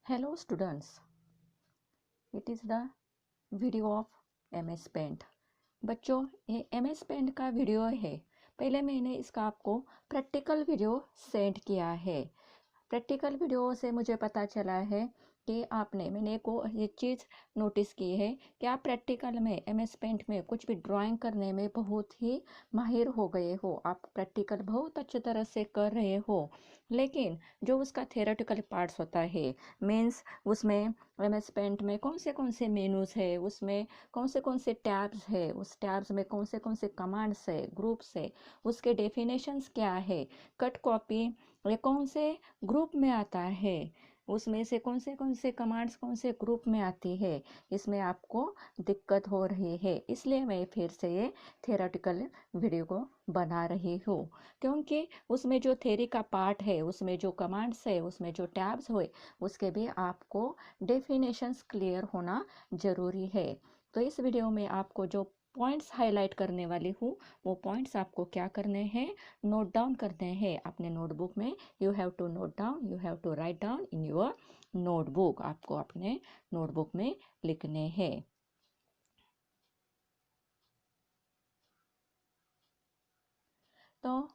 Hello students, it is the video of MS Paint। बच्चों, ये MS Paint का video है। पहले मैंने इसका आपको प्रैक्टिकल वीडियो सेंड किया है। प्रैक्टिकल वीडियो से मुझे पता चला है कि मैंने को ये चीज़ नोटिस की है कि आप प्रैक्टिकल में MS पेंट में कुछ भी ड्राइंग करने में बहुत ही माहिर हो गए हो। आप प्रैक्टिकल बहुत अच्छी तरह से कर रहे हो, लेकिन जो उसका थेरेटिकल पार्ट्स होता है, मीन्स उसमें MS पेंट में कौन से मेनूज है, उसमें कौन से टैब्स है, उस टैब्स में कौन से कमांड्स है, ग्रुप्स है, उसके डेफिनेशंस क्या है, कट कॉपी ये कौन से ग्रुप में आता है, उसमें से कौन से कमांड्स कौन से ग्रुप में आती है, इसमें आपको दिक्कत हो रही है। इसलिए मैं फिर से ये थेरेटिकल वीडियो को बना रही हूँ, क्योंकि उसमें जो थेरी का पार्ट है, उसमें जो कमांड्स है, उसमें जो टैब्स हुए, उसके भी आपको डेफिनेशंस क्लियर होना ज़रूरी है। तो इस वीडियो में आपको जो पॉइंट्स हाईलाइट करने वाली हूँ, वो पॉइंट्स आपको क्या करने हैं, नोट डाउन करते हैं अपने नोटबुक में। You have to note down, you have to write down in your notebook. आपको अपने नोटबुक में लिखने हैं। तो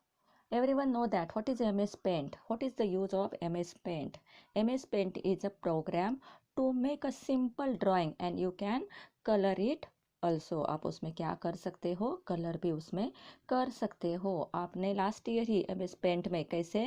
everyone know that what is MS Paint, what is the use of MS Paint. MS Paint is a program to make a simple drawing and you can color it also। आप उसमें क्या कर सकते हो, कलर भी उसमें कर सकते हो। आपने लास्ट ईयर ही MS Paint में कैसे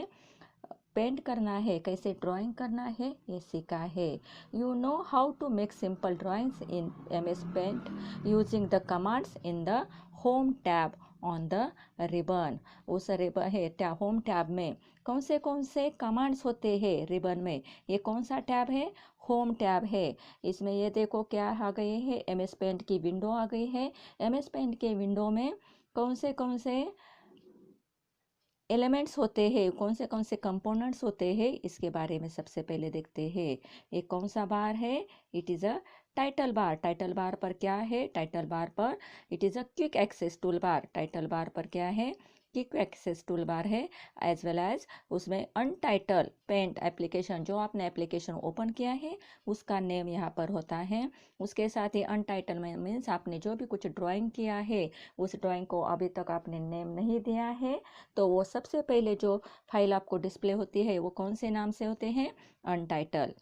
पेंट करना है, कैसे ड्राइंग करना है, ये सीखा है। You know how to make simple drawings in MS paint using the commands in the home tab on the ribbon. उस रिबन है होम टैब में कौन से कमांड्स होते हैं रिबन में, ये कौन सा टैब है, होम टैब है। इसमें ये देखो क्या आ गए हैं, MS पेंट की विंडो आ गई है। MS पेंट के विंडो में कौन से एलिमेंट्स होते हैं, कौन से कंपोनेंट्स होते हैं, इसके बारे में सबसे पहले देखते हैं। ये कौन सा बार है, it is a title bar. Title bar पर क्या है, टाइटल बार पर it is a quick access tool bar. Title bar पर क्या है, क्विक एक्सेस टूल बार है। एज वेल एज उसमें अनटाइटल पेंट एप्लीकेशन, जो आपने एप्लीकेशन ओपन किया है उसका नेम यहाँ पर होता है। उसके साथ ही अनटाइटल में मीन्स आपने जो भी कुछ ड्राइंग किया है, उस ड्राइंग को अभी तक आपने नेम नहीं दिया है, तो वो सबसे पहले जो फाइल आपको डिस्प्ले होती है वो कौन से नाम से होते हैं, अनटाइटल।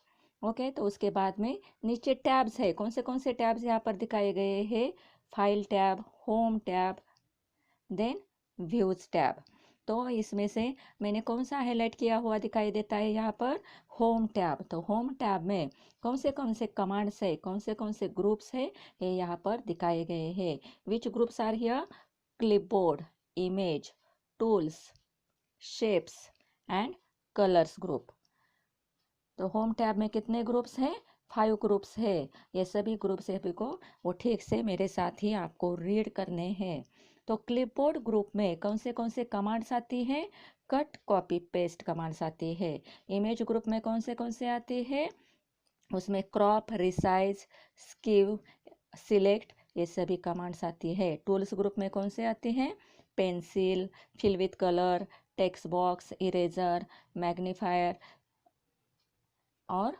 ओके, तो उसके बाद में नीचे टैब्स है, कौन से टैब्स यहाँ पर दिखाए गए हैं, file tab, home tab, then views tab. तो इसमें से मैंने कौन सा हाईलाइट किया हुआ दिखाई देता है यहाँ पर, होम टैब। तो होम टैब में कौन से कमांड्स है, कौन से ग्रुप्स है, ये यहाँ पर दिखाए गए हैं। Which groups are here, clipboard, image, tools, shapes and colours group. तो होम टैब में कितने ग्रुप्स हैं, 5 ग्रुप्स है। ये सभी ग्रुप्स सभी को वो ठीक से मेरे साथ ही आपको रीड करने हैं। तो क्लिपबोर्ड ग्रुप में कौन से कमांड्स आती हैं, कट कॉपी पेस्ट कमांड्स आती है। इमेज ग्रुप में कौन से आती है, उसमें क्रॉप, रिसाइज, स्कीव, सिलेक्ट, ये सभी कमांड्स आती है। टूल्स ग्रुप में कौन से आते हैं, pencil, fill with colour, text box, eraser, magnifier और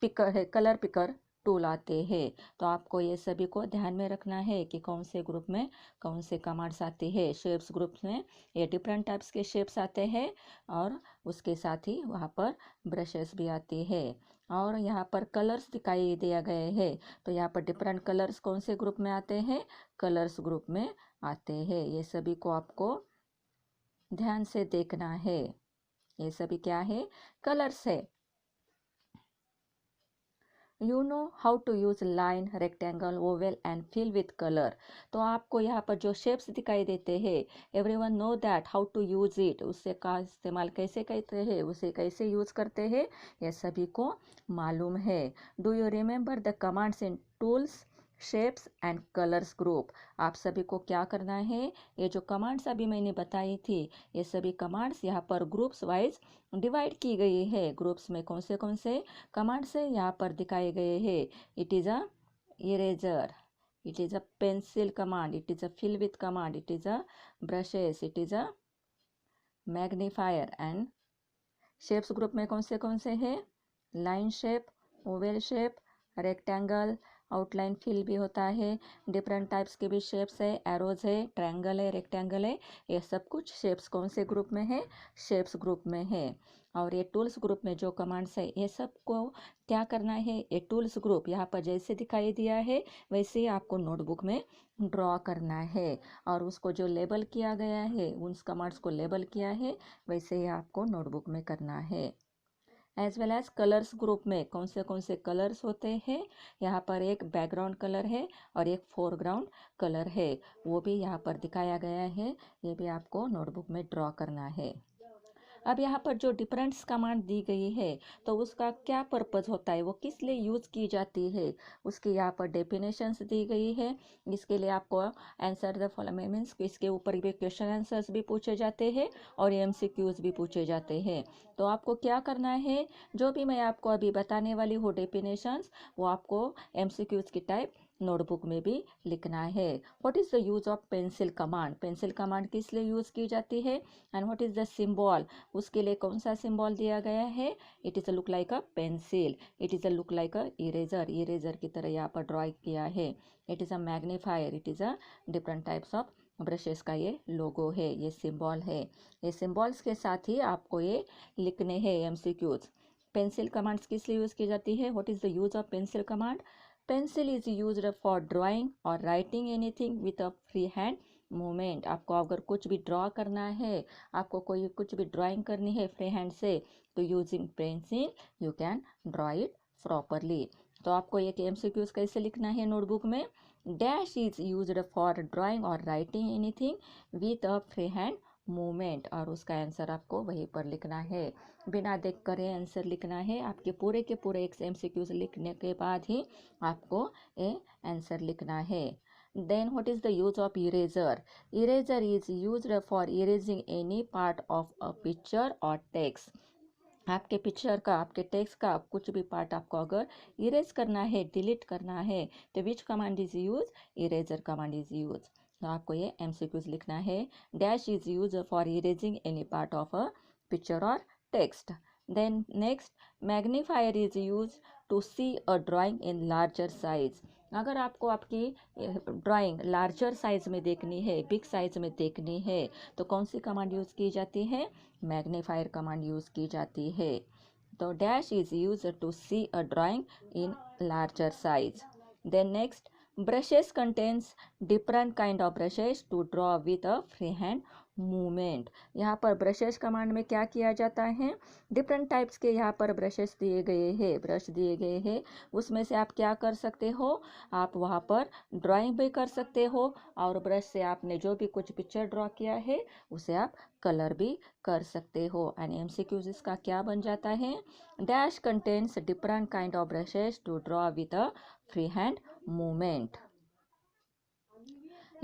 पिकर है, कलर पिकर टूल आते हैं। तो आपको ये सभी को ध्यान में रखना है कि कौन से ग्रुप में कौन से कमांड्स आती है। शेप्स ग्रुप में ये डिफरेंट टाइप्स के शेप्स आते हैं और उसके साथ ही वहाँ पर ब्रशेस भी आती है। और यहाँ पर कलर्स दिखाई दिया गए हैं, तो यहाँ पर डिफरेंट कलर्स कौन से ग्रुप में आते हैं, कलर्स ग्रुप में आते हैं। ये सभी को आपको ध्यान से देखना है। ये सभी क्या है, कलर्स है। You know how to use line, rectangle, oval and fill with colour. तो आपको यहाँ पर जो शेप्स दिखाई देते हैं, everyone know that how to use it, उससे का इस्तेमाल कैसे करते हैं, उसे कैसे यूज करते हैं, यह सभी को मालूम है। Do you remember the commands in tools, shapes and colours group. आप सभी को क्या करना है, ये जो कमांड्स अभी मैंने बताई थी, ये सभी कमांड्स यहाँ पर ग्रुप्स वाइज डिवाइड की गई है। ग्रुप्स में कौन से कमांड्स है यहाँ पर दिखाए गए हैं। It is a eraser, it is a pencil command, it is a fill with command, it is a brushes, it is a magnifier and shapes group में कौन से है, line shape, oval shape, rectangle, outline fill भी होता है, different types के भी shapes है, एरोज है, ट्रायंगल है, रेक्टेंगल है, ये सब कुछ शेप्स कौन से ग्रुप में है, शेप्स ग्रुप में है। और ये टूल्स ग्रुप में जो कमांड्स है ये सब को क्या करना है, ये टूल्स ग्रुप यहाँ पर जैसे दिखाई दिया है वैसे ही आपको नोटबुक में ड्रॉ करना है, और उसको जो लेबल किया गया है उन कमांड्स को लेबल किया है वैसे ही आपको नोटबुक में करना है। As well as colours group में कौन से कलर्स होते हैं, यहाँ पर एक बैकग्राउंड कलर है और एक फोरग्राउंड कलर है, वो भी यहाँ पर दिखाया गया है, ये भी आपको नोटबुक में ड्रॉ करना है। अब यहाँ पर जो डिफरेंट्स कमांड दी गई है तो उसका क्या पर्पज़ होता है, वो किस लिए यूज़ की जाती है, उसकी यहाँ पर डेफिनेशंस दी गई है। इसके लिए आपको आंसर द फॉलोइंग मीन्स इसके ऊपर भी क्वेश्चन आंसर्स भी पूछे जाते हैं और एमसीक्यूज भी पूछे जाते हैं। तो आपको क्या करना है, जो भी मैं आपको अभी बताने वाली हूँ डेफिनेशंस, वो आपको एमसीक्यूज की टाइप नोटबुक में भी लिखना है। What is the use of pencil command, pencil command किस लिए यूज़ की जाती है, and what is the symbol, उसके लिए कौन सा सिंबल दिया गया है, it is a look like a pencil, it is a look like a eraser, eraser की तरह यहाँ पर ड्रॉ किया है, it is a magnifier, it is a different types of brushes का ये लोगो है, ये सिंबल है। ये सिंबल्स के साथ ही आपको ये लिखने हैं एमसीक्यूज। पेंसिल कमांड्स किस लिए यूज़ की जाती है, what is the use of pencil command, pencil is used for drawing और writing anything with a free hand movement. आपको अगर कुछ भी ड्रॉ करना है, आपको कोई कुछ भी ड्राइंग करनी है फ्री हैंड से, तो using pencil you can draw it properly. तो आपको ये एमसीक्यूज कैसे लिखना है नोटबुक में, dash is used for drawing और writing anything with a free hand movement, और उसका आंसर आपको वहीं पर लिखना है, बिना देख कर आंसर लिखना है। आपके पूरे के पूरे एक एमसीक्यूज लिखने के बाद ही आपको ये आंसर लिखना है। Then what is the use of eraser? Eraser is used for erasing any part of a picture or text. आपके पिक्चर का, आपके टेक्स्ट का कुछ भी पार्ट आपको अगर इरेज करना है, डिलीट करना है, तो which command is use, eraser command is use. तो आपको ये एमसीक्यूज लिखना है, dash is use for erasing any part of a picture और text. Then next, magnifier is use to see a drawing in larger size. अगर आपको आपकी drawing larger size में देखनी है, बिग साइज में देखनी है, तो कौन सी कमांड यूज़ की जाती है, मैग्नीफायर कमांड यूज़ की जाती है। तो dash is use to see a drawing in larger size. Then next, brushes contains different kind of brushes to draw with a free hand movement. यहाँ पर ब्रशेस कमांड में क्या किया जाता है, डिफरेंट टाइप्स के यहाँ पर ब्रशेस दिए गए हैं, ब्रश दिए गए हैं, उसमें से आप क्या कर सकते हो, आप वहाँ पर ड्राइंग भी कर सकते हो, और ब्रश से आपने जो भी कुछ पिक्चर ड्रॉ किया है उसे आप कलर भी कर सकते हो। एंड एमसीक्यूज इसका क्या बन जाता है, dash contains different kind of brushes to draw with a free hand movement.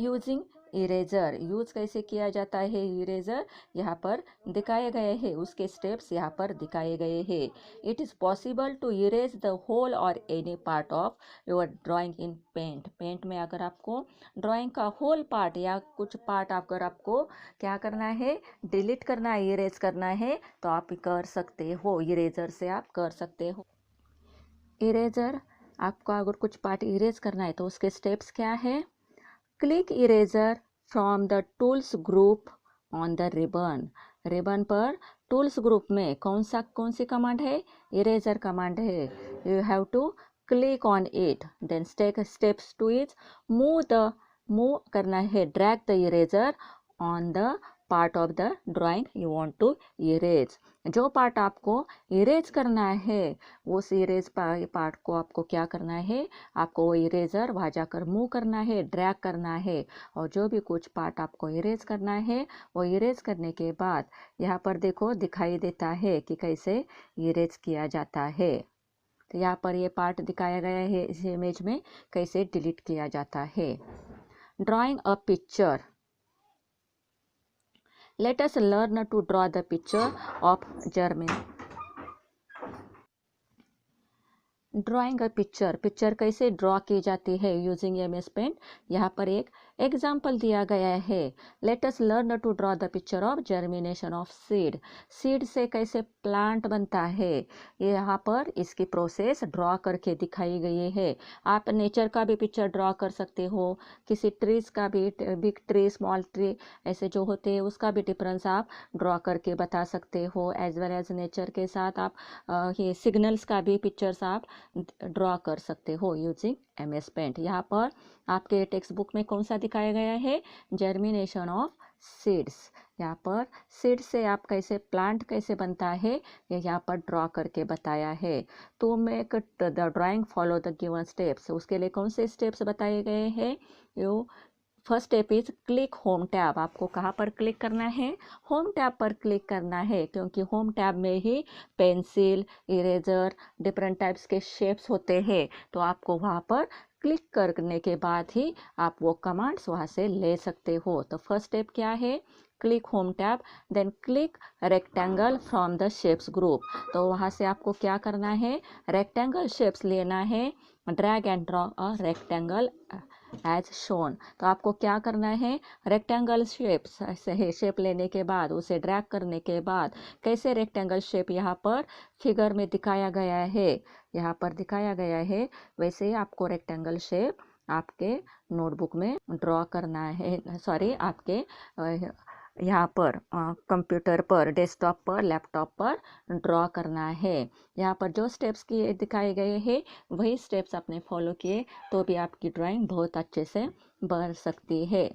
Using eraser, use कैसे किया जाता है इरेजर, यहाँ पर दिखाए गए हैं, उसके स्टेप्स यहाँ पर दिखाए गए हैं। It is possible to erase the whole और any part of your drawing in Paint. Paint में अगर आपको ड्राइंग का होल पार्ट या कुछ पार्ट अगर आपको क्या करना है, डिलीट करना है, इरेज करना है, तो आप कर सकते हो, इरेजर से आप कर सकते हो। इरेजर, आपको अगर कुछ पार्ट इरेज करना है तो उसके स्टेप्स क्या है, click eraser from the tools group on the ribbon. Ribbon पर टूल्स ग्रुप में कौन सी कमांड है, इरेजर कमांड है, you have to click on it. Then steps two is move करना है, drag the eraser on the part of the drawing you want to erase. जो part आपको इरेज करना है उस इरेज पार्ट को आपको क्या करना है, आपको वो इरेजर वहाँ जाकर मूव करना है, ड्रैग करना है, और जो भी कुछ पार्ट आपको इरेज करना है वो इरेज करने के बाद यहाँ पर देखो दिखाई देता है कि कैसे इरेज किया जाता है। तो यहाँ पर ये पार्ट दिखाया गया है इस इमेज में, कैसे डिलीट किया जाता है। Drawing a picture, let us learn to draw the picture of German. Drawing a picture, picture कैसे ड्रॉ की जाती है यूजिंग एमएस पेंट। यहाँ पर एक एग्जाम्पल दिया गया है, let us learn to draw the picture of germination of seed. Seed से कैसे प्लांट बनता है, ये यहाँ पर इसकी प्रोसेस ड्रॉ करके दिखाई गई है। आप नेचर का भी पिक्चर ड्रॉ कर सकते हो, किसी ट्रीज का भी, बिग ट्री स्मॉल ट्री ऐसे जो होते हैं उसका भी डिफरेंस आप ड्रॉ करके बता सकते हो। एज वेल एज नेचर के साथ आप ये सिग्नल्स का भी पिक्चर्स आप ड्रॉ कर सकते हो यूजिंग MS पेंट। यहाँ पर आपके टेक्स्ट बुक में कौन सा दिखाया गया है, जर्मिनेशन ऑफ सीड्स। यहाँ पर सीड से आप कैसे प्लांट कैसे बनता है ये यहाँ पर ड्रॉ करके बताया है। तो make the drawing follow the given steps, उसके लिए कौन से स्टेप्स बताए गए हैं। यो first step is click home tab. आपको कहाँ पर क्लिक करना है, होम टैब पर क्लिक करना है, क्योंकि होम टैब में ही पेंसिल, इरेजर, डिफरेंट टाइप्स के शेप्स होते हैं। तो आपको वहाँ पर क्लिक करने के बाद ही आप वो कमांड्स वहाँ से ले सकते हो। तो फर्स्ट स्टेप क्या है, click home tab, then click rectangle from the shapes group. तो वहाँ से आपको क्या करना है, रेक्टेंगल शेप्स लेना है, drag and draw a rectangle as shown. तो आपको क्या करना है, रेक्टेंगल शेप्स ऐसे शेप लेने के बाद उसे ड्रैग करने के बाद कैसे रेक्टेंगल शेप यहाँ पर फिगर में दिखाया गया है, यहाँ पर दिखाया गया है, वैसे ही आपको रेक्टेंगल शेप आपके नोटबुक में ड्रॉ करना है, सॉरी आपके यहाँ पर कंप्यूटर पर, डेस्कटॉप पर, लैपटॉप पर ड्रॉ करना है। यहाँ पर जो स्टेप्स किए दिखाए गए हैं वही स्टेप्स आपने फॉलो किए तो भी आपकी ड्राइंग बहुत अच्छे से बन सकती है।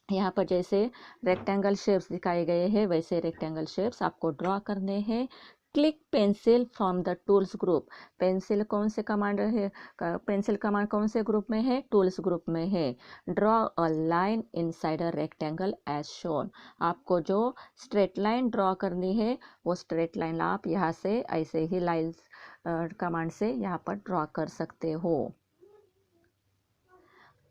यहाँ पर जैसे रेक्टेंगल शेप्स दिखाए गए हैं वैसे रेक्टेंगल शेप्स आपको ड्रॉ करने हैं। Click pencil from the tools group. Pencil कौन से कमांड है, पेंसिल कमांड कौन से ग्रुप में है, टूल्स ग्रुप में है। Draw a line inside a rectangle as shown. आपको जो स्ट्रेट लाइन ड्रॉ करनी है वो स्ट्रेट लाइन आप यहाँ से ऐसे ही लाइन्स कमांड से यहाँ पर ड्रॉ कर सकते हो।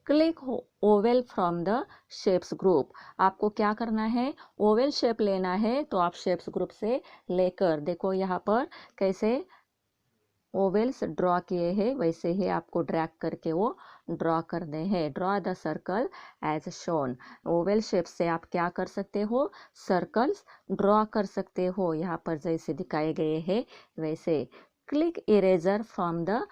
Click Oval from the shapes group. आपको क्या करना है, ओवल शेप लेना है, तो आप शेप्स ग्रुप से लेकर देखो यहाँ पर कैसे ओवल्स ड्रॉ किए हैं वैसे ही आपको ड्रैग करके वो ड्रॉ करने हैं। Draw the circle as shown. Oval shape से आप क्या कर सकते हो, सर्कल्स ड्रॉ कर सकते हो, यहाँ पर जैसे दिखाए गए हैं वैसे। Click eraser from the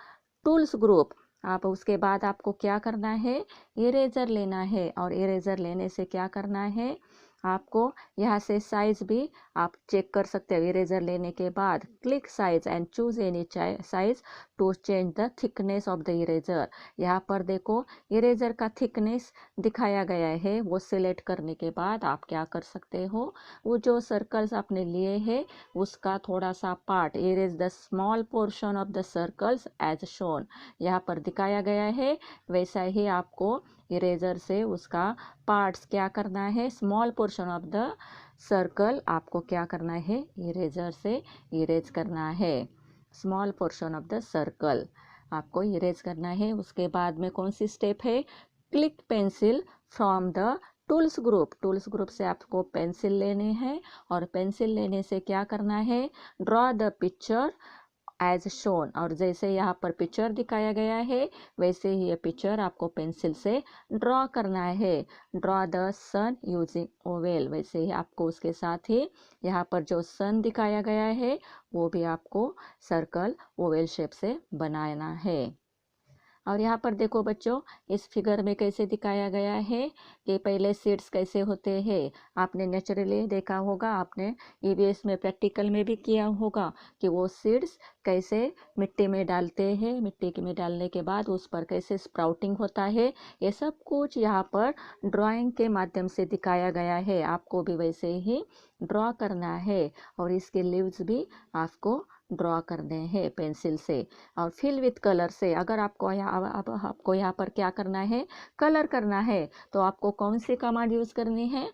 tools group. आप उसके बाद आपको क्या करना है, इरेजर लेना है, और इरेजर लेने से क्या करना है, आपको यहाँ से साइज भी आप चेक कर सकते हो। इरेजर लेने के बाद click size and choose any size to change the thickness of the eraser. यहाँ पर देखो इरेजर का थिकनेस दिखाया गया है, वो सिलेक्ट करने के बाद आप क्या कर सकते हो, वो जो सर्कल्स आपने लिए हैं उसका थोड़ा सा part, erase the small portion of the circles as shown. यहाँ पर दिखाया गया है वैसा ही आपको इरेजर से उसका पार्ट्स क्या करना है, small portion of the circle आपको क्या करना है, इरेजर से इरेज करना है। Small portion of the circle आपको इरेज करना है। उसके बाद में कौन सी स्टेप है, click pencil from the tools group. Tools group से आपको पेंसिल लेने हैं, और पेंसिल लेने से क्या करना है, draw the picture as shown. और जैसे यहाँ पर पिक्चर दिखाया गया है वैसे ही ये पिक्चर आपको पेंसिल से ड्रॉ करना है। Draw the sun using oval. वैसे ही आपको उसके साथ ही यहाँ पर जो सन दिखाया गया है वो भी आपको सर्कल ओवेल शेप से बनाना है। और यहाँ पर देखो बच्चों, इस फिगर में कैसे दिखाया गया है कि पहले सीड्स कैसे होते हैं। आपने नेचुरली देखा होगा, आपने EVS में प्रैक्टिकल में भी किया होगा कि वो सीड्स कैसे मिट्टी में डालते हैं, मिट्टी में डालने के बाद उस पर कैसे स्प्राउटिंग होता है। ये सब कुछ यहाँ पर ड्राइंग के माध्यम से दिखाया गया है। आपको भी वैसे ही ड्रॉ करना है, और इसके लीव्स भी आपको ड्रॉ करने हैं पेंसिल से, और फिल विथ कलर से। अगर आपको यहाँ पर क्या करना है, कलर करना है, तो आपको कौन सी कमांड यूज़ करनी है,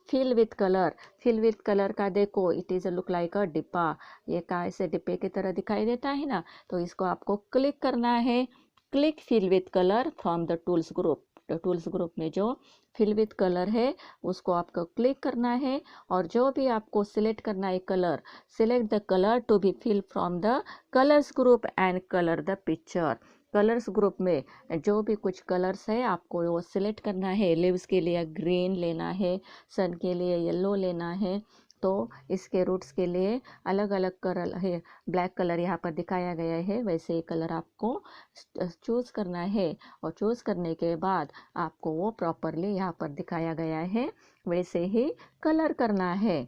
fill with colour. Fill with colour का देखो, it is look like a डिब्बा, ये कैसे डिब्बे की तरह दिखाई देता है ना, तो इसको आपको क्लिक करना है। Click fill with colour from the tools group. Tools group में जो फिल विथ कलर है उसको आपको क्लिक करना है, और जो भी आपको सिलेक्ट करना है colour, select the colour to be fill from the colours group and colour the picture. Colours group में जो भी कुछ कलर्स है आपको वो सिलेक्ट करना है। लीव्स के लिए ग्रीन लेना है, सन के लिए येलो लेना है, तो इसके रूट्स के लिए अलग अलग कलर है। ब्लैक कलर यहाँ पर दिखाया गया है, वैसे ही कलर आपको चूज़ करना है और चूज़ करने के बाद आपको वो प्रॉपरली यहाँ पर दिखाया गया है वैसे ही कलर करना है।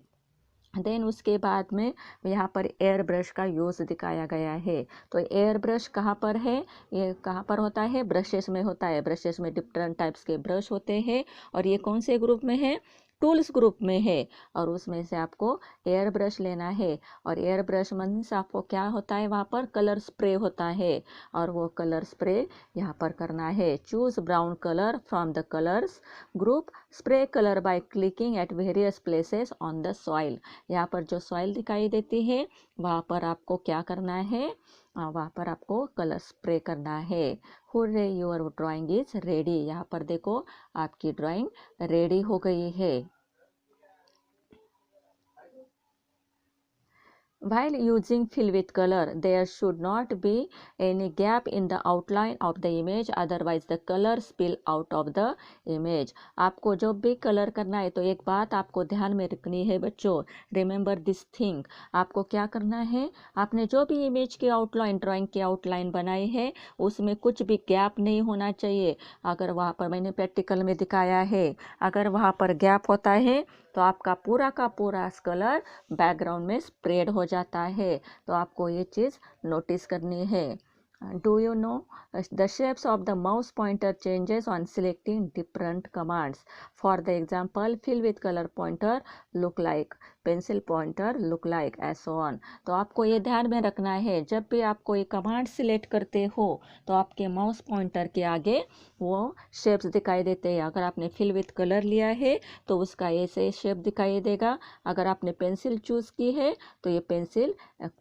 देन उसके बाद में यहाँ पर एयर ब्रश का यूज़ दिखाया गया है। तो एयर ब्रश कहाँ पर है, ये कहाँ पर होता है, ब्रशेस में होता है। ब्रशेस में डिफरेंट टाइप्स के ब्रश होते हैं और ये कौन से ग्रुप में है, टूल्स ग्रुप में है। और उसमें से आपको एयर ब्रश लेना है और एयर ब्रश मीन्स आपको क्या होता है, वहाँ पर कलर स्प्रे होता है और वो कलर स्प्रे यहाँ पर करना है। Choose brown colour from the colours group, spray colour by clicking at various places on the soil. यहाँ पर जो सॉइल दिखाई देती है वहाँ पर आपको क्या करना है, वहाँ पर आपको कलर स्प्रे करना है। Hurray your drawing is ready. यहाँ पर देखो आपकी ड्राइंग रेडी हो गई है। While using fill with color, there should not be any gap in the outline of the image, otherwise the color spill out of the image. आपको जब भी कलर करना है तो एक बात आपको ध्यान में रखनी है बच्चों, रिमेंबर दिस थिंग। आपको क्या करना है, आपने जो भी इमेज की आउटलाइन, ड्राइंग की आउटलाइन बनाई है उसमें कुछ भी गैप नहीं होना चाहिए। अगर वहाँ पर मैंने प्रैक्टिकल में दिखाया है, अगर वहाँ पर गैप होता है तो आपका पूरा का पूरा कलर बैकग्राउंड में स्प्रेड हो जाता है। तो आपको ये चीज़ नोटिस करनी है। Do you know the shapes of the mouse pointer changes on selecting different commands. For the example, fill with colour pointer look like, pencil pointer look like, also on. तो आपको ये ध्यान में रखना है, जब भी आप कोई कमांड सिलेक्ट करते हो तो आपके माउस पॉइंटर के आगे वो शेप्स दिखाई देते हैं। अगर आपने फिल विथ कलर लिया है तो उसका ऐसे शेप दिखाई देगा। अगर आपने पेंसिल चूज़ की है तो ये पेंसिल,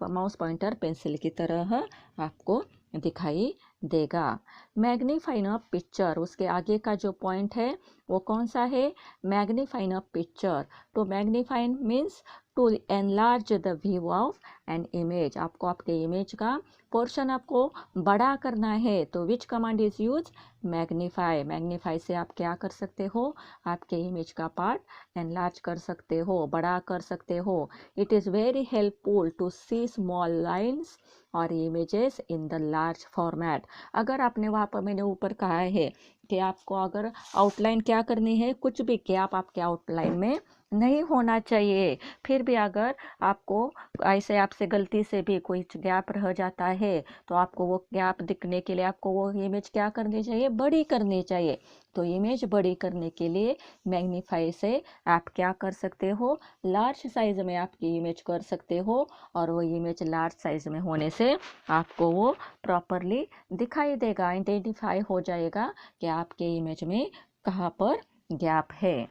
माउस पॉइंटर पेंसिल की तरह आपको दिखाई देगा। मैग्नीफाइंग अ पिक्चर, उसके आगे का जो पॉइंट है वो कौन सा है, मैग्नीफाइंग अ पिक्चर। तो magnifying means to enlarge the view of an image. आपको आपके इमेज का पोर्शन आपको बड़ा करना है तो which command is use, magnify. Magnify से आप क्या कर सकते हो, आपके इमेज का पार्ट एनलार्ज कर सकते हो, बड़ा कर सकते हो। It is very helpful to see small lines और images in the large format. अगर आपने वहाँ पर, मैंने ऊपर कहा है कि आपको अगर आउटलाइन क्या करनी है, कुछ भी गैप आपके आउटलाइन में नहीं होना चाहिए। फिर भी अगर आपको ऐसे आपसे गलती से भी कोई गैप रह जाता है तो आपको वो गैप दिखने के लिए आपको वो इमेज क्या करनी चाहिए, बड़ी करनी चाहिए। तो इमेज बड़ी करने के लिए मैग्नीफाई से आप क्या कर सकते हो, लार्ज साइज में आपकी इमेज कर सकते हो और वो इमेज लार्ज साइज में होने से आपको वो प्रॉपरली दिखाई देगा, आइडेंटिफाई हो जाएगा कि आपके इमेज में कहाँ पर गैप है।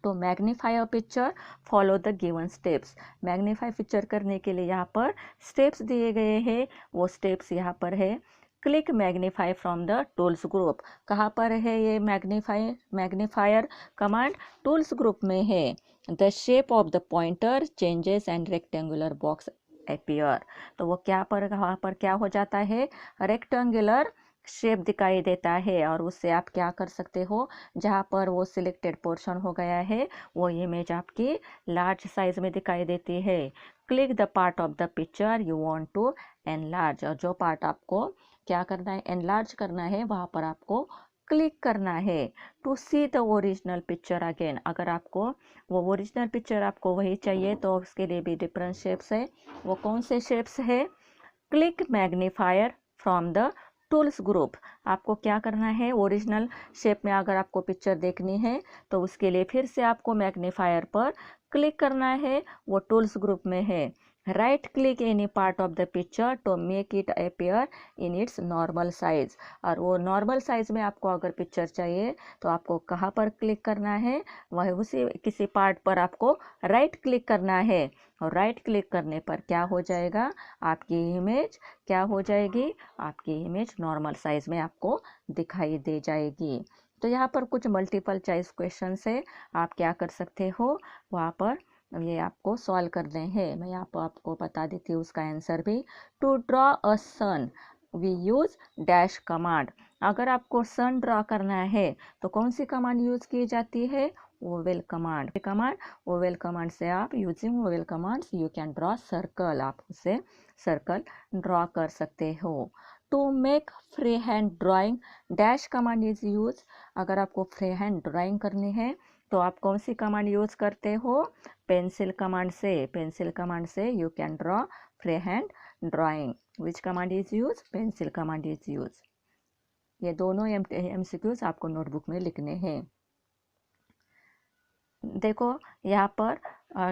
तो magnify a picture, follow the given steps. Magnify picture करने के लिए यहाँ पर स्टेप्स दिए गए हैं, वो स्टेप्स यहाँ पर है। Click magnify from the tools group. कहाँ पर है ये मैग्नीफायर कमांड, टूल्स ग्रुप में है। The shape of the pointer changes and rectangular box appear. तो वो क्या पर, वहाँ पर क्या हो जाता है, रेक्टेंगुलर शेप दिखाई देता है और उससे आप क्या कर सकते हो, जहाँ पर वो सिलेक्टेड पोर्शन हो गया है वो इमेज आपकी लार्ज साइज में दिखाई देती है। Click the part of the picture you want to enlarge. और जो पार्ट आपको क्या करना है, एनलार्ज करना है, वहाँ पर आपको क्लिक करना है। To see the original picture again, अगर आपको वो ओरिजिनल पिक्चर आपको वही चाहिए तो उसके लिए भी डिफरेंट शेप्स है। वो कौन से शेप्स है, click magnifier from the tools group. आपको क्या करना है, ओरिजिनल शेप में अगर आपको पिक्चर देखनी है तो उसके लिए फिर से आपको मैग्नीफायर पर क्लिक करना है, वो टूल्स ग्रुप में है। Right click any part of the picture to make it appear in its normal size. और वो नॉर्मल साइज में आपको अगर पिक्चर चाहिए तो आपको कहाँ पर क्लिक करना है, वह उसी किसी पार्ट पर आपको राइट क्लिक करना है। और राइट क्लिक करने पर क्या हो जाएगा, आपकी इमेज क्या हो जाएगी, आपकी इमेज नॉर्मल साइज में आपको दिखाई दे जाएगी। तो यहाँ पर कुछ मल्टीपल चॉइस क्वेश्चंस है, आप क्या कर सकते हो, वहाँ पर ये आपको सॉल्व करने हैं। मैं यहाँ पर आपको बता देती हूँ उसका आंसर भी। To draw a sun, we use dash command. अगर आपको सन ड्रॉ करना है तो कौन सी कमांड यूज की जाती है? Oval command. ओवेल कमांड से आप using oval commands you can draw circle, आप उसे सर्कल ड्रॉ कर सकते हो। To make free hand drawing dash command is use. अगर आपको फ्री हैंड ड्राइंग करनी है तो आप कौन सी कमांड यूज करते हो? पेंसिल कमांड से you can draw free hand drawing. Which command is use? Pencil command is use. ये दोनों MCQs आपको नोटबुक में लिखने हैं। देखो यहाँ पर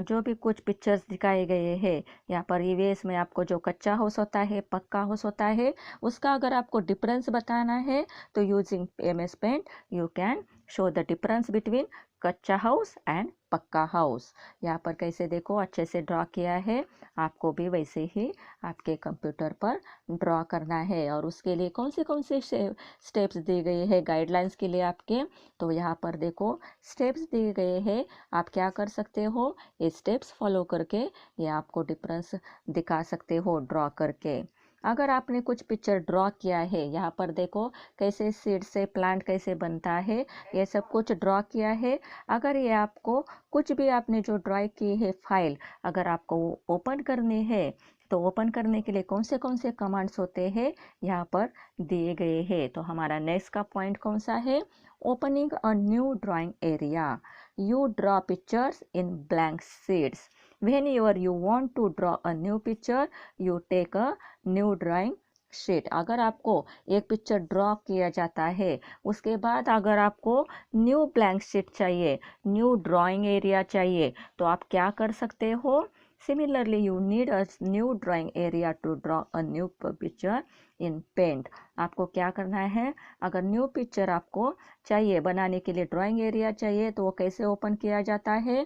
जो भी कुछ पिक्चर्स दिखाए गए हैं, यहाँ पर ईवीएस में आपको जो कच्चा हाउस होता है, पक्का हाउस होता है, उसका अगर आपको डिफरेंस बताना है तो using MS paint you can show the difference between kachcha house and pakka house. यहाँ पर कैसे देखो अच्छे से ड्रॉ किया है, आपको भी वैसे ही आपके कंप्यूटर पर ड्रॉ करना है। और उसके लिए कौन से स्टेप्स दिए गए हैं गाइडलाइंस के लिए आपके, तो यहाँ पर देखो स्टेप्स दिए गए हैं। आप क्या कर सकते हो? ये स्टेप्स फॉलो करके ये आपको डिफरेंस दिखा सकते हो ड्रॉ करके। अगर आपने कुछ पिक्चर ड्रॉ किया है, यहाँ पर देखो कैसे सीड से प्लांट कैसे बनता है, ये सब कुछ ड्रॉ किया है। अगर ये आपको कुछ भी आपने जो ड्रॉ की है फाइल अगर आपको ओपन करनी है तो ओपन करने के लिए कौन से कमांड्स होते हैं यहाँ पर दिए गए हैं। तो हमारा नेक्स्ट का पॉइंट कौन सा है? Opening a new drawing area. You draw pictures in blank sheets. Whenever you want to draw a new picture, you take a new drawing sheet. अगर आपको एक पिक्चर ड्रॉ किया जाता है उसके बाद अगर आपको न्यू ब्लैंक शीट चाहिए, न्यू ड्राइंग एरिया चाहिए, तो आप क्या कर सकते हो? Similarly you need a new drawing area to draw a new picture in paint. आपको क्या करना है? अगर न्यू पिक्चर आपको चाहिए बनाने के लिए, ड्राइंग एरिया चाहिए, तो वो कैसे ओपन किया जाता है?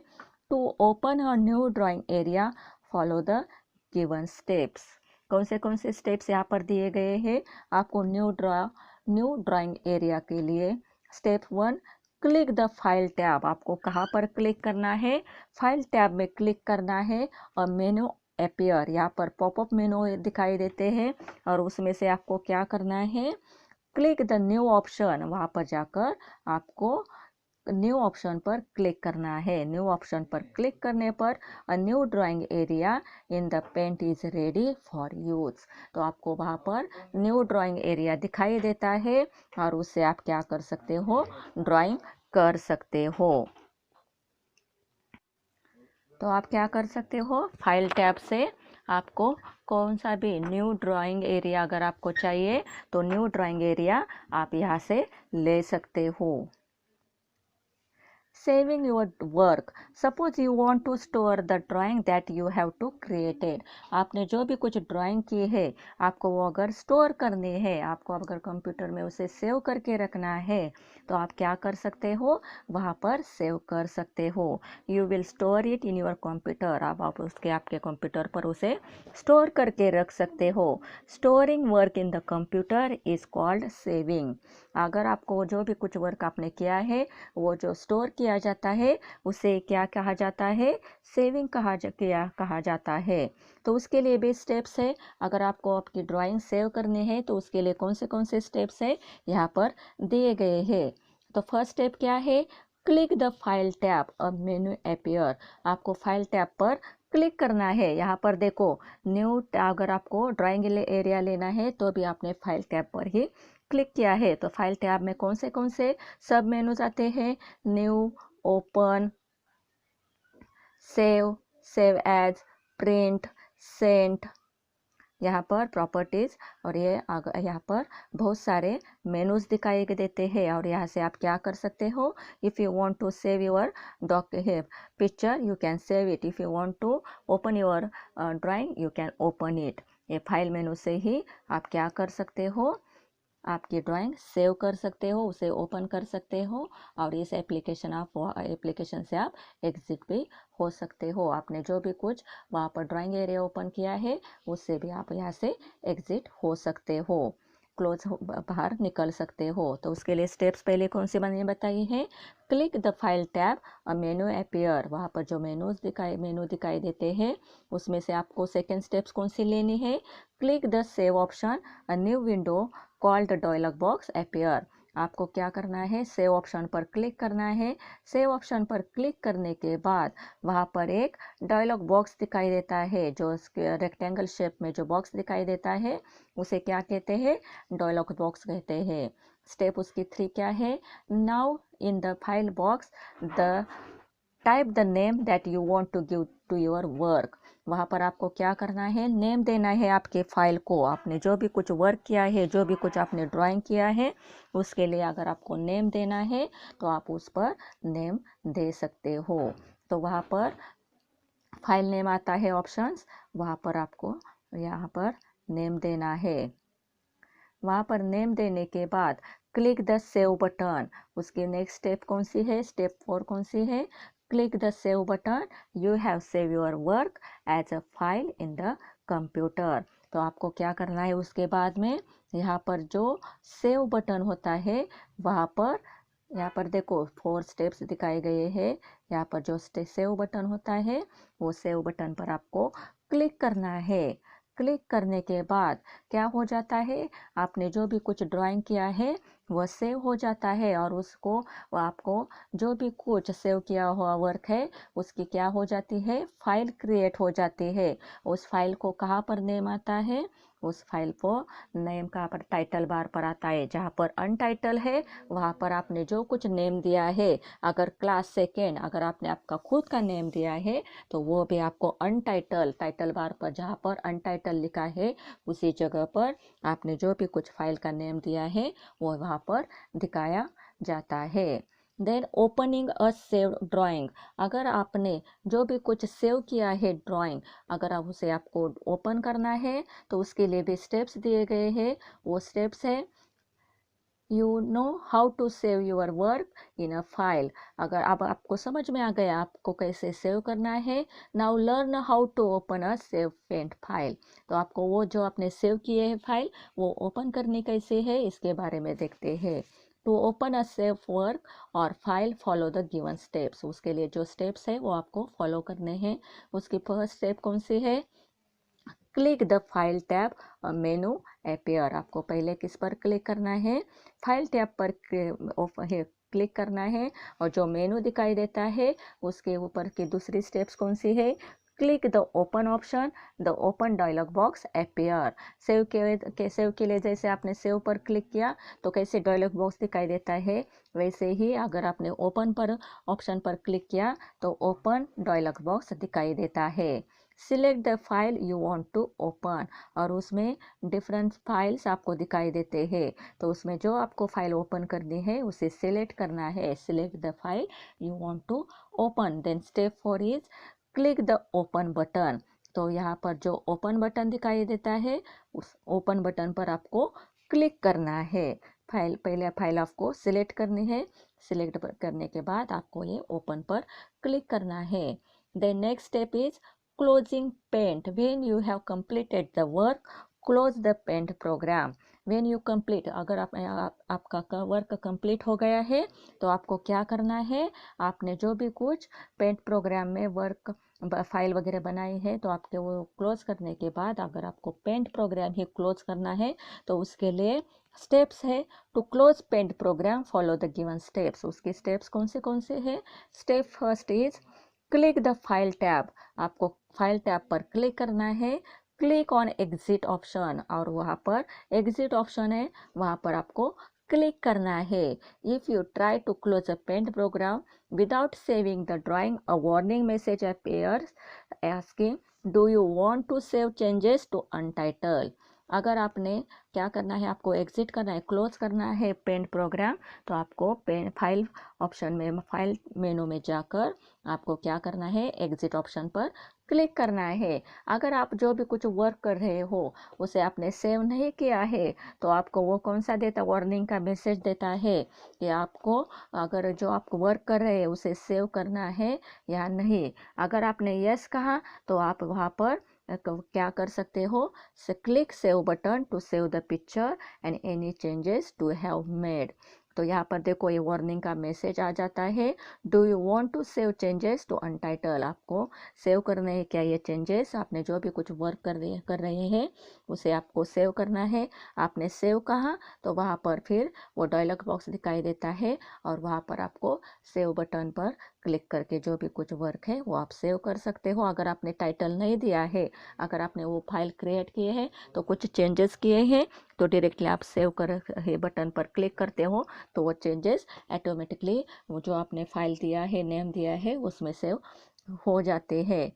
To open a new drawing area follow the given steps. कौन से स्टेप्स यहाँ पर दिए गए हैं आपको न्यू ड्राइंग एरिया के लिए? Step 1, click the file tab. आपको कहाँ पर क्लिक करना है? फाइल टैब में क्लिक करना है और मेनू अपीयर, यहाँ पर पॉपअप मेनू दिखाई देते हैं और उसमें से आपको क्या करना है? Click the new option. वहाँ पर जाकर आपको न्यू ऑप्शन पर क्लिक करना है। न्यू ऑप्शन पर क्लिक करने पर a new drawing area in the paint is ready for use. तो आपको वहाँ पर न्यू ड्राइंग एरिया दिखाई देता है और उससे आप क्या कर सकते हो? ड्राइंग कर सकते हो। तो आप क्या कर सकते हो? फाइल टैब से आपको कौन सा भी न्यू ड्राइंग एरिया अगर आपको चाहिए तो न्यू ड्राइंग एरिया आप यहाँ से ले सकते हो। Saving your work. Suppose you want to store the drawing that you have to created. आपने जो भी कुछ ड्राइंग की है आपको वो अगर स्टोर करनी है, आपको अगर कंप्यूटर में उसे सेव करके रखना है तो आप क्या कर सकते हो? वहाँ पर सेव कर सकते हो। You will store it in your computer. आप उसके आपके कंप्यूटर पर उसे स्टोर करके रख सकते हो। Storing work in the computer is called saving. अगर आपको जो भी कुछ वर्क आपने किया है वो जो स्टोर किया जाता है उसे क्या कहा जाता है? सेविंग कहा जाता है। तो उसके लिए भी स्टेप्स है। अगर आपको आपकी ड्राइंग सेव करनी है तो उसके लिए कौन से स्टेप्स है यहाँ पर दिए गए हैं। तो फर्स्ट स्टेप क्या है? क्लिक द फाइल टैब, अब मेन्यू अपीयर। आपको फाइल टैब पर क्लिक करना है। यहाँ पर देखो न्यू, अगर आपको ड्राइंग एरिया लेना है तो भी आपने फाइल टैब पर ही क्लिक किया है। तो फाइल टैब में कौन से सब मेनूज आते हैं? New, open, save as, print, sent, यहाँ पर प्रॉपर्टीज और ये यहाँ पर बहुत सारे मेनूज दिखाई देते हैं। और यहाँ से आप क्या कर सकते हो? If you want to save your picture you can save it. If you want to open your drawing you can open it. ये फाइल मेनू से ही आप क्या कर सकते हो? आपकी ड्राइंग सेव कर सकते हो, उसे ओपन कर सकते हो और इस एप्लीकेशन से आप एग्जिट भी हो सकते हो। आपने जो भी कुछ वहाँ पर ड्राइंग एरिया ओपन किया है उससे भी आप यहाँ से एग्जिट हो सकते हो। क्लोज बाहर निकल सकते हो। तो उसके लिए स्टेप्स पहले कौन से मैंने बताई है। Click the file tab, a menu appear, वहाँ पर जो मेनू दिखाई देते हैं उसमें से आपको सेकेंड स्टेप्स कौन सी लेनी है। Click the save option, a new window called dialog box appear. आपको क्या करना है, सेव ऑप्शन पर क्लिक करना है। सेव ऑप्शन पर क्लिक करने के बाद वहाँ पर एक डायलॉग बॉक्स दिखाई देता है, जो रेक्टेंगल शेप में जो बॉक्स दिखाई देता है उसे क्या कहते हैं, डायलॉग बॉक्स कहते हैं। स्टेप उसकी 3 क्या है। Now in the file box the type the name that you want to give to your work. वहाँ पर आपको क्या करना है, नेम देना है आपके फाइल को। आपने जो भी कुछ वर्क किया है, जो भी कुछ आपने ड्राइंग किया है, उसके लिए अगर आपको नेम देना है तो आप उस पर नेम दे सकते हो। तो वहाँ पर फाइल नेम आता है ऑप्शंस, वहाँ पर आपको यहाँ पर नेम देना है। वहाँ पर नेम देने के बाद क्लिक द सेव बटन। उसकी नेक्स्ट स्टेप कौन सी है, स्टेप 4 कौन सी है। Click the save button, you have save your work as a file in the computer. तो आपको क्या करना है उसके बाद में, यहाँ पर जो सेव बटन होता है वहाँ पर, यहाँ पर देखो 4 स्टेप्स दिखाए गए हैं। यहाँ पर जो सेव बटन होता है वो सेव बटन पर आपको क्लिक करना है। क्लिक करने के बाद क्या हो जाता है, आपने जो भी कुछ ड्राइंग किया है वह सेव हो जाता है, और उसको आपको जो भी कुछ सेव किया हुआ वर्क है उसकी क्या हो जाती है, फाइल क्रिएट हो जाती है। उस फाइल को कहाँ पर नेम आता है, उस फाइल को नेम कहाँ पर, टाइटल बार पर आता है। जहाँ पर अनटाइटल है वहाँ पर आपने जो कुछ नेम दिया है, अगर क्लास सेकेंड अगर आपने आपका खुद का नेम दिया है तो वो भी आपको अनटाइटल, टाइटल बार पर जहाँ पर अनटाइटल लिखा है उसी जगह पर आपने जो भी कुछ फाइल का नेम दिया है वो वहाँ पर दिखाया जाता है। Then opening a save drawing, अगर आपने जो भी कुछ सेव किया है ड्राइंग, अगर आप उसे आपको ओपन करना है तो उसके लिए भी स्टेप्स दिए गए हैं। वो स्टेप्स है, you know how to save your work in a file. अगर अब आपको समझ में आ गया आपको कैसे सेव करना है, now learn how to open a save paint file. तो आपको वो जो आपने सेव किए हैं फाइल वो ओपन करनी कैसे है इसके बारे में देखते हैं। To open a save work और file follow the given steps. उसके लिए जो स्टेप्स है वो आपको फॉलो करने हैं। उसकी फर्स्ट स्टेप कौन सी है, click the file tab, menu appear. आपको पहले किस पर क्लिक करना है, फाइल टैब पर क्लिक करना है, और जो मेनू दिखाई देता है उसके ऊपर की दूसरी स्टेप्स कौन सी है, click the open option, the open dialog box appear. Save के लिए जैसे आपने सेव पर क्लिक किया तो कैसे डायलॉग बॉक्स दिखाई देता है, वैसे ही अगर आपने ओपन पर ऑप्शन पर क्लिक किया तो ओपन डायलॉग बॉक्स दिखाई देता है। Select the file you want to open, और उसमें डिफरेंट फाइल्स आपको दिखाई देते हैं। तो उसमें जो आपको फाइल ओपन करनी है उसे सिलेक्ट करना है। Select the file you want to open. Then step 4 is click the open button. तो यहाँ पर जो ओपन बटन दिखाई देता है उस ओपन बटन पर आपको क्लिक करना है। पहले फाइल आपको सिलेक्ट करनी है। सिलेक्ट करने के बाद आपको ये ओपन पर क्लिक करना है। Then next step is closing paint. When you have completed the work, close the paint program. When you complete, अगर आपका वर्क कंप्लीट हो गया है तो आपको क्या करना है, आपने जो भी कुछ पेंट प्रोग्राम में वर्क फाइल वगैरह बनाई है तो आपके वो क्लोज करने के बाद अगर आपको पेंट प्रोग्राम ही क्लोज करना है तो उसके लिए स्टेप्स है, to close paint program follow the given steps. उसके स्टेप्स कौन से है। Step first is click the file tab. आपको फाइल टैब पर क्लिक करना है। क्लिक ऑन एग्जिट ऑप्शन, और वहाँ पर एग्जिट ऑप्शन है वहाँ पर आपको क्लिक करना है। If you try to close a paint program without saving the drawing, a warning message appears asking do you want to save changes to untitled. अगर आपने क्या करना है, आपको एग्जिट करना है, क्लोज करना है पेंट प्रोग्राम, तो आपको फाइल ऑप्शन में, फाइल मेनू में जाकर आपको क्या करना है, एग्जिट ऑप्शन पर क्लिक करना है। अगर आप जो भी कुछ वर्क कर रहे हो उसे आपने सेव नहीं किया है तो आपको वो कौन सा देता, वार्निंग का मैसेज देता है कि आपको अगर जो आप वर्क कर रहे हैं उसे सेव करना है या नहीं। अगर आपने यस कहा तो आप वहाँ पर क्या कर सकते हो, से click save button to save the picture and any changes to have made. तो यहाँ पर देखो ये वार्निंग का मैसेज आ जाता है, do you want to save changes to untitled. आपको सेव करने हैं क्या ये चेंजेस, आपने जो भी कुछ वर्क कर रहे हैं उसे आपको सेव करना है। आपने सेव कहा तो वहाँ पर फिर वो डायलॉग बॉक्स दिखाई देता है और वहाँ पर आपको सेव बटन पर क्लिक करके जो भी कुछ वर्क है वो आप सेव कर सकते हो। अगर आपने टाइटल नहीं दिया है, अगर आपने वो फाइल क्रिएट किए हैं तो कुछ चेंजेस किए हैं तो डायरेक्टली आप सेव कर बटन पर क्लिक करते हो तो वो चेंजेस ऑटोमेटिकली वो जो आपने फाइल दिया है, नेम दिया है, उसमें सेव हो जाते हैं।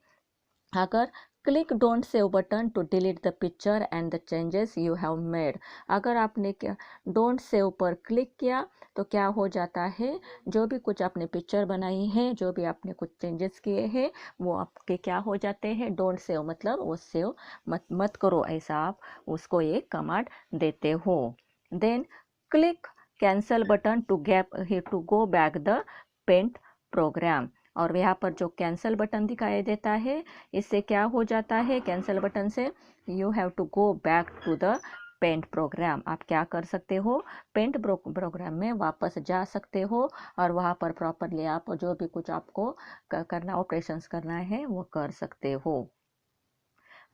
अगर click don't save button to delete the picture and the changes you have made. अगर आपने क्या डोंट सेव पर क्लिक किया तो क्या हो जाता है, जो भी कुछ आपने पिक्चर बनाई है, जो भी आपने कुछ चेंजेस किए हैं वो आपके क्या हो जाते हैं, डोंट सेव मतलब वो सेव मत करो, ऐसा आप उसको एक कमांड देते हो। Then click cancel button to go back the paint program. और यहाँ पर जो कैंसिल बटन दिखाई देता है, इससे क्या हो जाता है, कैंसिल बटन से you have to go back to the paint program. आप क्या कर सकते हो, पेंट प्रोग्राम में वापस जा सकते हो और वहाँ पर प्रॉपरली आप जो भी कुछ आपको करना ऑपरेशंस करना है वो कर सकते हो।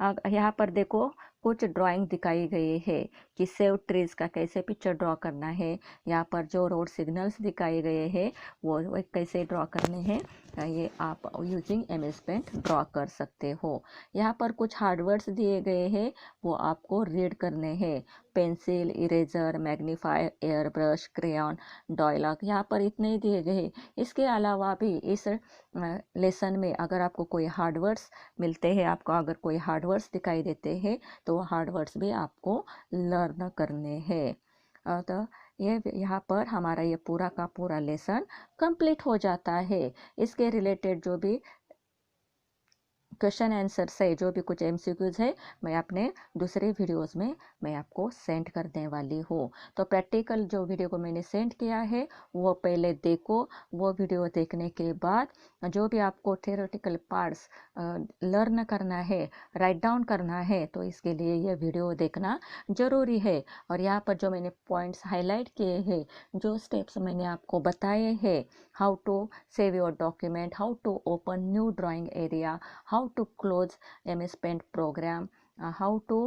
यहाँ पर देखो कुछ ड्राइंग दिखाई गई है कि सेव ट्रीज का कैसे पिक्चर ड्रॉ करना है। यहाँ पर जो रोड सिग्नल्स दिखाए गए हैं वो कैसे ड्रॉ करने हैं, ये आप यूजिंग MS पेंट ड्रॉ कर सकते हो। यहाँ पर कुछ हार्डवर्ड्स दिए गए हैं वो आपको रीड करने हैं, pencil, eraser, magnifier, air brush, crayon, dialog, यहाँ पर इतने ही दिए गए। इसके अलावा भी इस लेसन में अगर आपको कोई हार्डवर्ड्स मिलते हैं, आपको अगर कोई हार्डवर्ड्स दिखाई देते हैं तो वो हार्डवर्ड्स भी आपको लर्न करने हैं। तो ये यहाँ पर हमारा ये पूरा का पूरा लेसन कंप्लीट हो जाता है। इसके रिलेटेड जो भी क्वेश्चन आंसर है, जो भी कुछ MCQs है, मैं अपने दूसरे वीडियोस में मैं आपको सेंड करने वाली हूँ। तो प्रैक्टिकल जो वीडियो को मैंने सेंड किया है वो पहले देखो। वो वीडियो देखने के बाद जो भी आपको थ्योरेटिकल पार्ट्स लर्न करना है, राइट डाउन करना है, तो इसके लिए ये वीडियो देखना ज़रूरी है। और यहाँ पर जो मैंने पॉइंट्स हाईलाइट किए हैं, जो स्टेप्स मैंने आपको बताए हैं, how to save your document, how to open new drawing area, how to close MS Paint program, how to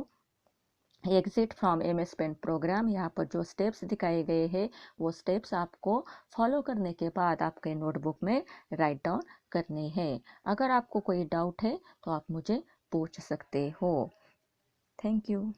exit from MS paint program. यहाँ पर जो स्टेप्स दिखाए गए हैं वो स्टेप्स आपको फॉलो करने के बाद आपके नोटबुक में राइट डाउन करने हैं। अगर आपको कोई डाउट है तो आप मुझे पूछ सकते हो। Thank you.